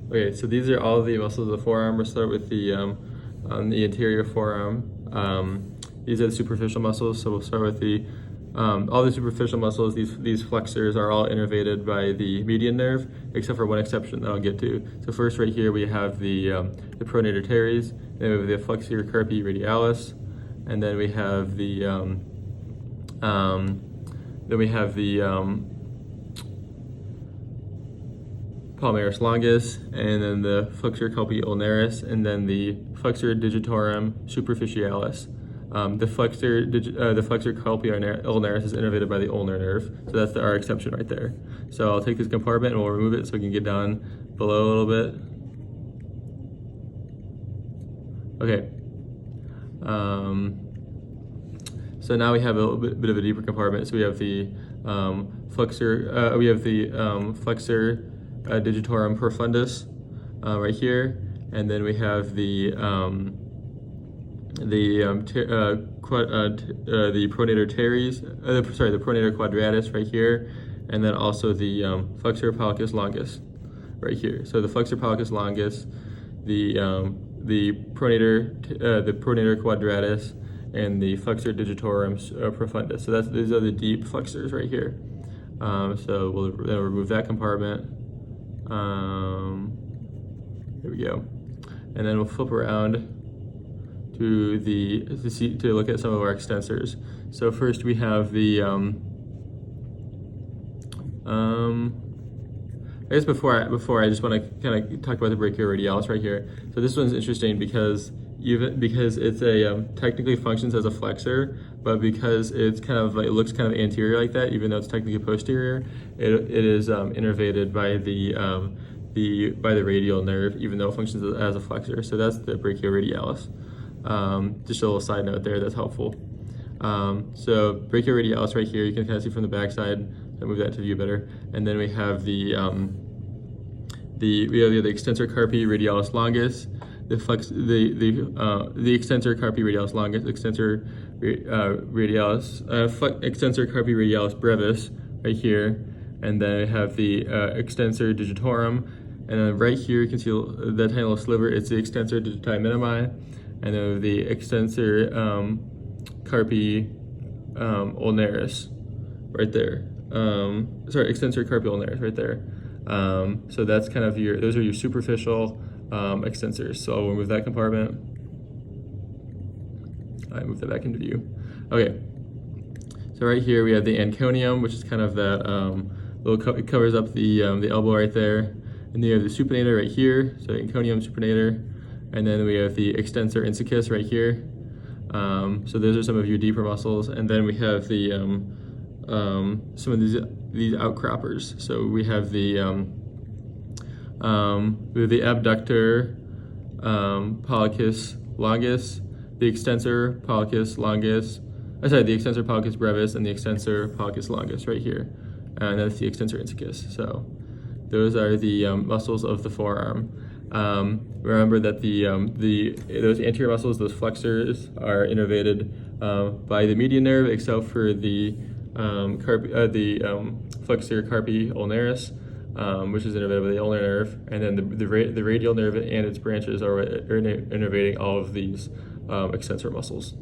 Okay, so these are all of the muscles of the forearm. We'll start with the anterior forearm. These are the superficial muscles, so we'll start with all the superficial muscles. These flexors are all innervated by the median nerve, except for one exception that I'll get to. So first, right here, we have the pronator teres, then we have the flexor carpi radialis, and then we have the palmaris longus, and then the flexor carpi ulnaris, and then the flexor digitorum superficialis. The flexor carpi ulnaris is innervated by the ulnar nerve, so that's our exception right there. So I'll take this compartment and we'll remove it so we can get down below a little bit. Okay. So now we have a little bit of a deeper compartment. So we have the flexor digitorum profundus right here, and then we have the pronator teres, the pronator quadratus right here, and then also the flexor pallicus longus right here. So the flexor pallicus longus, the pronator quadratus, and the flexor digitorum profundus. So these are the deep flexors right here. So we'll then remove that compartment. Here we go, and then we'll flip around to look at some of our extensors. So first we have the I guess before I just want to kind of talk about the brachioradialis right here. So this one's interesting because it's technically functions as a flexor, but because it's kind of like, it looks kind of anterior like that, even though it's technically posterior, it is innervated by the radial nerve, even though it functions as a flexor. So that's the brachioradialis. Just a little side note there that's helpful. So brachioradialis right here, you can kind of see from the back side. I'll move that to view better. And then we have the extensor carpi radialis longus, the extensor carpi radialis longus, extensor carpi radialis brevis right here, and then we have the extensor digitorum, and then right here you can see that tiny little sliver. It's the extensor digiti minimi, and then the extensor carpi ulnaris right there. Extensor carpi ulnaris right there. So that's kind of those are your superficial extensors. So we'll remove that compartment. I move that back into view. Okay. So right here we have the anconium, which is kind of that it covers up the elbow right there, and then you have the supinator right here. So anconium supinator, and then we have the extensor incisius right here. So those are some of your deeper muscles, and then we have the some of these outcroppers. So we have the abductor pallicus longus, the extensor pallicus longus, the extensor pallicus brevis, and the extensor pallicus longus right here, and that's the extensor incisius. So those are the muscles of the forearm. Remember that those anterior muscles, those flexors, are innervated by the median nerve, except for the flexor carpi ulnaris, which is innervated by the ulnar nerve, and then the radial nerve and its branches are innervating all of these extensor muscles.